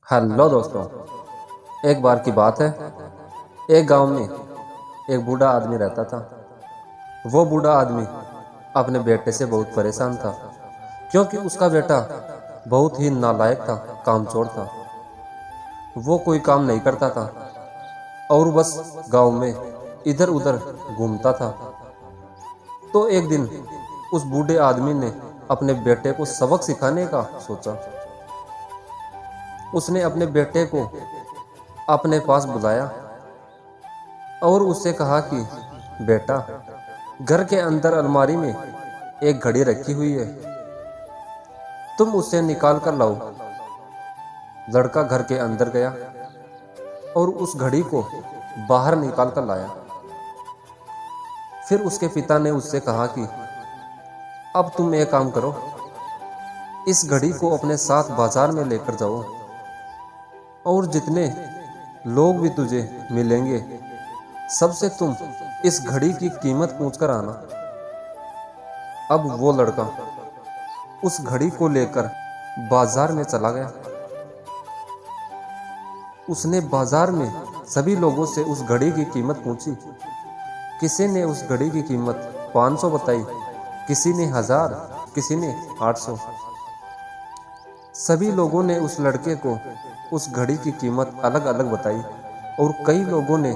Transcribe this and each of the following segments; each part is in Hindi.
हेलो दोस्तों। एक बार की बात है, एक गांव में एक बूढ़ा आदमी रहता था। वो बूढ़ा आदमी अपने बेटे से बहुत परेशान था, क्योंकि उसका बेटा बहुत ही नालायक था, कामचोर था। वो कोई काम नहीं करता था और बस गांव में इधर उधर घूमता था। तो एक दिन उस बूढ़े आदमी ने अपने बेटे को सबक सिखाने का सोचा। उसने अपने बेटे को अपने पास बुलाया और उससे कहा कि बेटा, घर के अंदर अलमारी में एक घड़ी रखी हुई है, तुम उसे निकाल कर लाओ। लड़का घर के अंदर गया और उस घड़ी को बाहर निकाल कर लाया। फिर उसके पिता ने उससे कहा कि अब तुम एक काम करो, इस घड़ी को अपने साथ बाजार में लेकर जाओ और जितने लोग भी तुझे मिलेंगे सबसे तुम इस घड़ी की कीमत पूछ कर आना। अब वो लड़का उस घड़ी को लेकर बाजार में चला गया। उसने बाजार में सभी लोगों से उस घड़ी की कीमत पूछी। किसी ने उस घड़ी की कीमत 500 बताई, किसी ने 1000, किसी ने 800। सभी लोगों ने उस लड़के को उस घड़ी की कीमत अलग अलग बताई और कई लोगों ने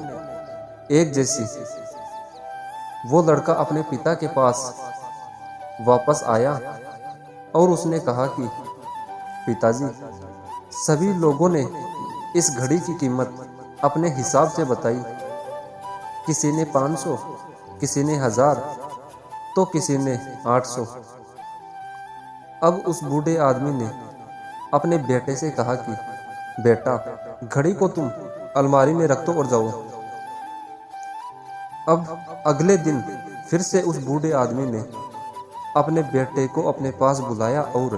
एक जैसी। वो लड़का अपने पिता के पास वापस आया और उसने कहा कि पिताजी, सभी लोगों ने इस घड़ी की कीमत अपने हिसाब से बताई। किसी ने 500, किसी ने 1000, तो किसी ने 800। अब उस बूढ़े आदमी ने अपने बेटे से कहा कि बेटा, घड़ी को तुम अलमारी में रख दो और जाओ। अब अगले दिन फिर से उस बूढ़े आदमी ने अपने बेटे को अपने पास बुलाया और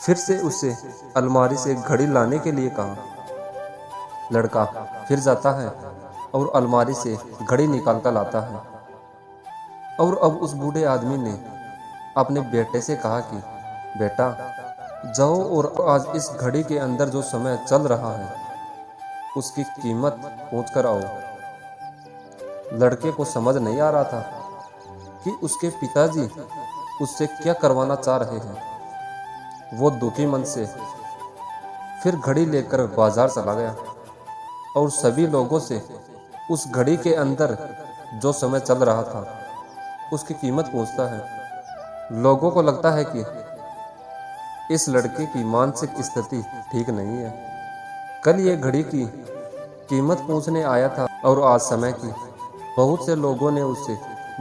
फिर से उसे अलमारी से घड़ी लाने के लिए कहा। लड़का फिर जाता है और अलमारी से घड़ी निकाल कर लाता है। और अब उस बूढ़े आदमी ने अपने बेटे से कहा कि बेटा, जाओ और आज इस घड़ी के अंदर जो समय चल रहा है उसकी कीमत पूछ कर आओ। लड़के को समझ नहीं आ रहा था कि उसके पिताजी उससे क्या करवाना चाह रहे हैं। वो दुखी मन से फिर घड़ी लेकर बाजार चला गया और सभी लोगों से उस घड़ी के अंदर जो समय चल रहा था उसकी कीमत पूछता है। लोगों को लगता है कि इस लड़के की मानसिक स्थिति ठीक नहीं है। कल ये घड़ी की कीमत पूछने आया था और आज समय की। बहुत से लोगों ने उसे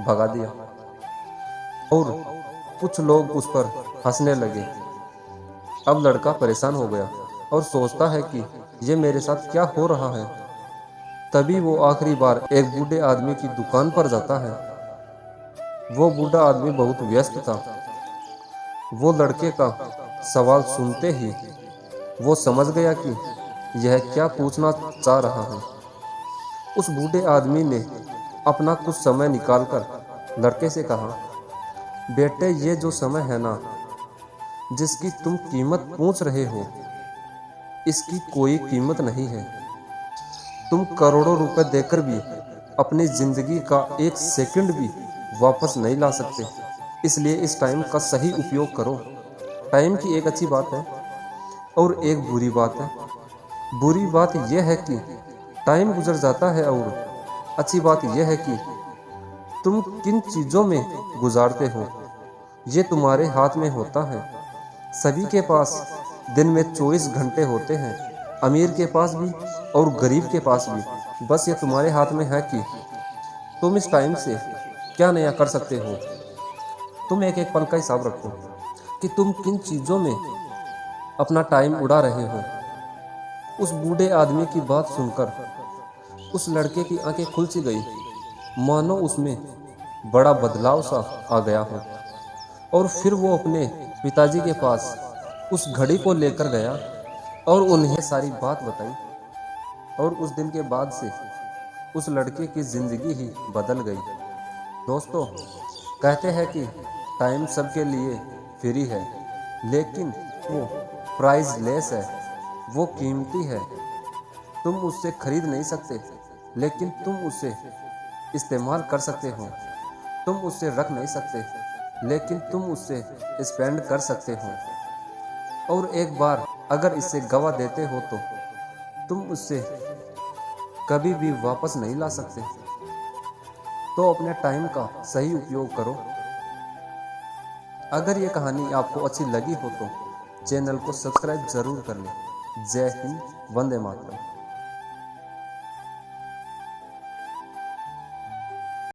भगा दिया और कुछ लोग उस पर हंसने लगे। अब लड़का परेशान हो गया और सोचता है कि ये मेरे साथ क्या हो रहा है। तभी वो आखिरी बार एक बूढ़े आदमी की दुकान पर जाता है। वो बूढ़ा आदमी बहुत व्यस्त था। वो लड़के का सवाल सुनते ही वो समझ गया कि यह क्या पूछना चाह रहा है। उस बूढ़े आदमी ने अपना कुछ समय निकालकर लड़के से कहा, बेटे, ये जो समय है ना, जिसकी तुम कीमत पूछ रहे हो, इसकी कोई कीमत नहीं है। तुम करोड़ों रुपए देकर भी अपनी जिंदगी का एक सेकंड भी वापस नहीं ला सकते। इसलिए इस टाइम का सही उपयोग करो। टाइम की एक अच्छी बात है और एक बुरी बात है। बुरी बात यह है कि टाइम गुजर जाता है और अच्छी बात यह है कि तुम किन चीज़ों में गुजारते हो ये तुम्हारे हाथ में होता है। सभी के पास दिन में 24 घंटे होते हैं, अमीर के पास भी और गरीब के पास भी। बस ये तुम्हारे हाथ में है कि तुम इस टाइम से क्या नया कर सकते हो। तुम एक एक पल का हिसाब रखो कि तुम किन चीज़ों में अपना टाइम उड़ा रहे हो। उस बूढ़े आदमी की बात सुनकर उस लड़के की आंखें खुल सी गई, मानो उसमें बड़ा बदलाव सा आ गया हो। और फिर वो अपने पिताजी के पास उस घड़ी को लेकर गया और उन्हें सारी बात बताई। और उस दिन के बाद से उस लड़के की ज़िंदगी ही बदल गई। दोस्तों, कहते हैं कि टाइम सबके लिए फ्री है, लेकिन वो प्राइसलेस है। वो कीमती है, तुम उससे खरीद नहीं सकते, लेकिन तुम उसे इस्तेमाल कर सकते हो। तुम उससे रख नहीं सकते, लेकिन तुम उससे स्पेंड कर सकते हो। और एक बार अगर इसे गवा देते हो तो तुम उससे कभी भी वापस नहीं ला सकते। तो अपने टाइम का सही उपयोग करो। अगर ये कहानी आपको अच्छी लगी हो तो चैनल को सब्सक्राइब जरूर कर लें। जय हिंद, वंदे मातरम।